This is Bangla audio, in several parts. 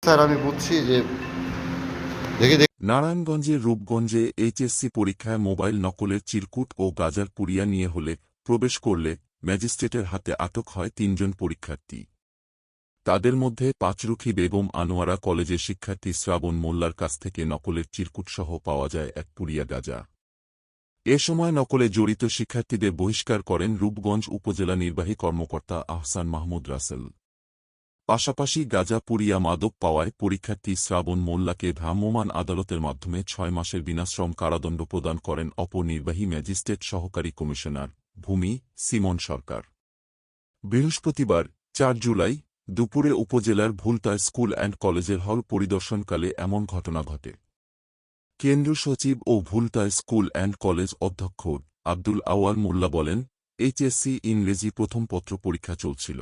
স্যার আমি বুঝছি যে দেখে নারায়ণগঞ্জের রূপগঞ্জে এইচএসসি পরীক্ষায় মোবাইল নকলের চিরকুট ও গাজার পুড়িয়া নিয়ে হলে প্রবেশ করলে ম্যাজিস্ট্রেটের হাতে আটক হয় ৩ জন পরীক্ষার্থী। তাদের মধ্যে পাঁচরুখী বেগম আনোয়ারা কলেজের শিক্ষার্থী শ্রাবণ মোল্লার কাছ থেকে নকলের চিরকুটসহ পাওয়া যায় এক পুড়িয়া গাঁজা। এ সময় নকলে জড়িত শিক্ষার্থীদের বহিষ্কার করেন রূপগঞ্জ উপজেলা নির্বাহী কর্মকর্তা আহসান মাহমুদ রাসেল। পাশাপাশি গাঁজা পুড়িয়া মাদক পাওয়ায় পরীক্ষার্থী শ্রাবণ মোল্লাকে ভ্রাম্যমাণ আদালতের মাধ্যমে ৬ মাসের বিনাশ্রম কারাদণ্ড প্রদান করেন অপর নির্বাহী ম্যাজিস্ট্রেট সহকারী কমিশনার ভূমি সিমন সরকার। বৃহস্পতিবার ৪ জুলাই দুপুরে উপজেলার ভুলতায় স্কুল অ্যান্ড কলেজের হল পরিদর্শনকালে এমন ঘটনা ঘটে। কেন্দ্রীয় সচিব ও ভুলতায় স্কুল অ্যান্ড কলেজ অধ্যক্ষ আব্দুল আওয়াল মোল্লা বলেন, এইচএসসি ইংরেজি প্রথম পত্র পরীক্ষা চলছিল।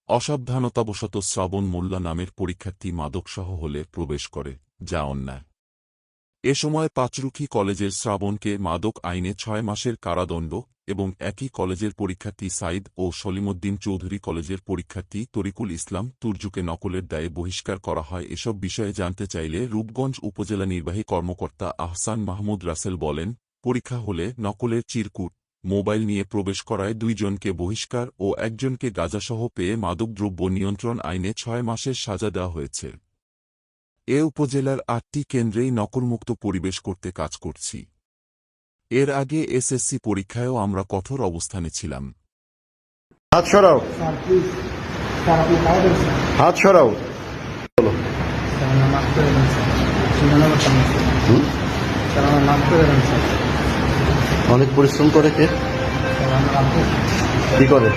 অসাবধানতাবশত শ্রাবণ মোল্লা নামের পরীক্ষার্থী মাদকসহ হলে প্রবেশ করে, যা অন্যায়। এ সময় পাঁচরুখী কলেজের শ্রাবণকে মাদক আইনে ৬ মাসের কারাদণ্ড এবং একই কলেজের পরীক্ষার্থী সাইদ ও সলিমুদ্দিন চৌধুরী কলেজের পরীক্ষার্থী তরিকুল ইসলাম তুর্জুকে নকলের দায়ে বহিষ্কার করা হয়। এসব বিষয়ে জানতে চাইলে রূপগঞ্জ উপজেলা নির্বাহী কর্মকর্তা আহসান মাহমুদ রাসেল বলেন, পরীক্ষা হলে নকলের চিরকুট, মোবাইল নিয়ে প্রবেশ করায় ২ জনকে বহিষ্কার ও একজনকে গাঁজাসহ পেয়ে মাদকদ্রব্য নিয়ন্ত্রণ আইনে ৬ মাসের সাজা দেওয়া হয়েছে। এ উপজেলার ৮টি কেন্দ্রেই নকলমুক্ত পরিবেশ করতে কাজ করছি। এর আগে এসএসসি পরীক্ষায়ও আমরা কঠোর অবস্থানে ছিলাম। হাত সরাও, হাত সরাও। অনেক পরিশ্রম করে কে কি করে?